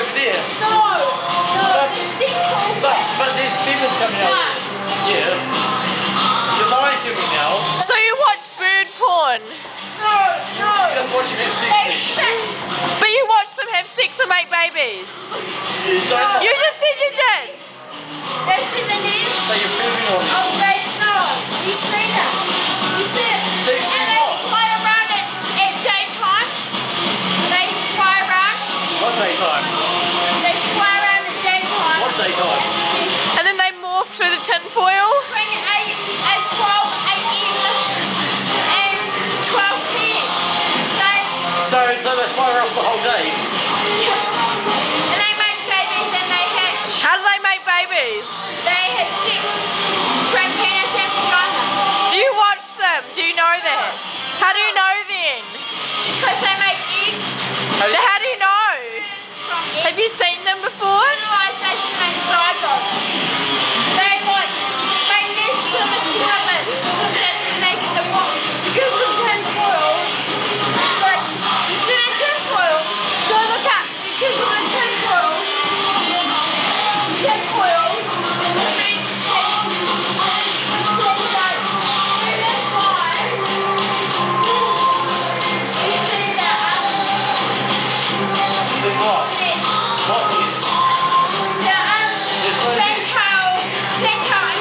over there. No, But there's females coming out. Yeah. You're lying to me now. So you watch bird porn? No. You just watch them have They sex. shit. But you watch them have sex and make babies? You don't. You just said you did. They see the nest. So you're filming on them. Oh, wait, no. You see them. You see it. So you see And they what? fly around at daytime. They fly around. What daytime? They fly around at daytime. What daytime? And then they morph through the tin foil? Between 12 a.m. and 12 p.m. So they fly around the whole day. And they make babies and they hatch. How do they make babies? They have sex between penis and vagina. Do you watch them? Do you know that? How do you know then? Because they make eggs How do you know? from Have you seen them before? fertilization and zygotes. They nest in the climate because that's when they get the rocks. Because of tin foil, like, you see that tin foil? Go look up. Because of the tin foil, makes sex. So that that's why you see that Then what? nest. What is? Fantail and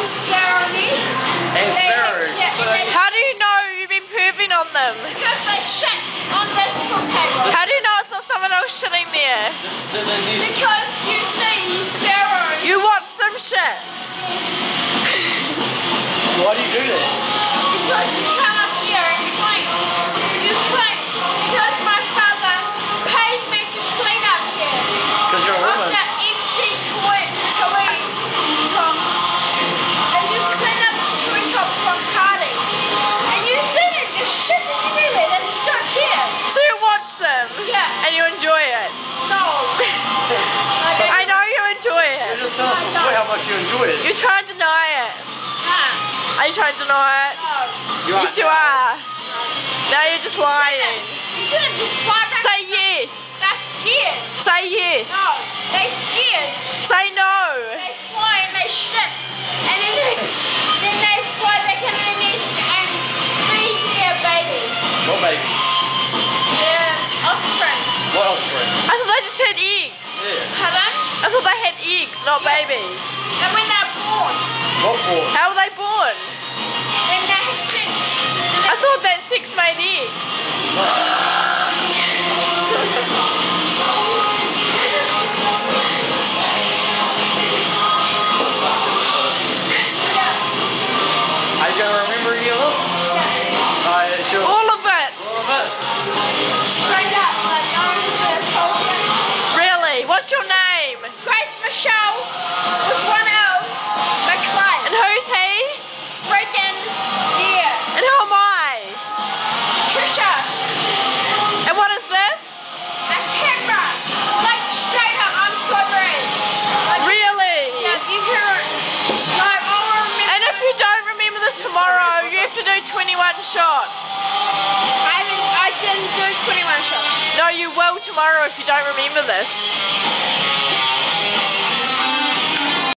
sparrow nest. And sparrow. Yeah, and they How do you know you've been perving on them? because they shit on this table. How do you know it's not someone else shitting there? Because you see sparrow. You watch them shit. Why do you do that? Because you come up here and clean. You clean. Because my father pays me to clean up here. Because you're a Of woman. the empty tops. And you clean up the toy tops from party. And you see them just shitting everywhere. They're stuck here. So you watch them? Yeah. And you enjoy it? No. I know you enjoy You it. just tell us before how much you enjoy it. You try and deny it. Nah. Are you trying to deny it? No. Yes, you are. Now you're just lying. You shouldn't just fly back. Say yes. They're scared. Say yes. No. They're scared. Say no. They fly and they shit. And then they fly back into the nest and feed their babies. What babies? Their offspring. What offspring? I thought they just had eggs. Yeah. Pardon? I thought they had eggs, not Yeah. babies. And when they're born, What for? How were they born? then they have sex. I thought that sex made eggs. Are you going to remember any of this? Sure. All of it. All of it. Straight up, like going to this whole thing. Really? What's your name? Grace Michelle with 1 L. McLean. And who's he? Freaking dear. And who am I? Trisha. And what is this? A camera. Like straight up, I'm so raised. Like, Really? yeah, you can. Like, I'll remember. And if you don't remember this tomorrow, you have to do 21 shots. I didn't do 21 shots. No, you will tomorrow if you don't remember this.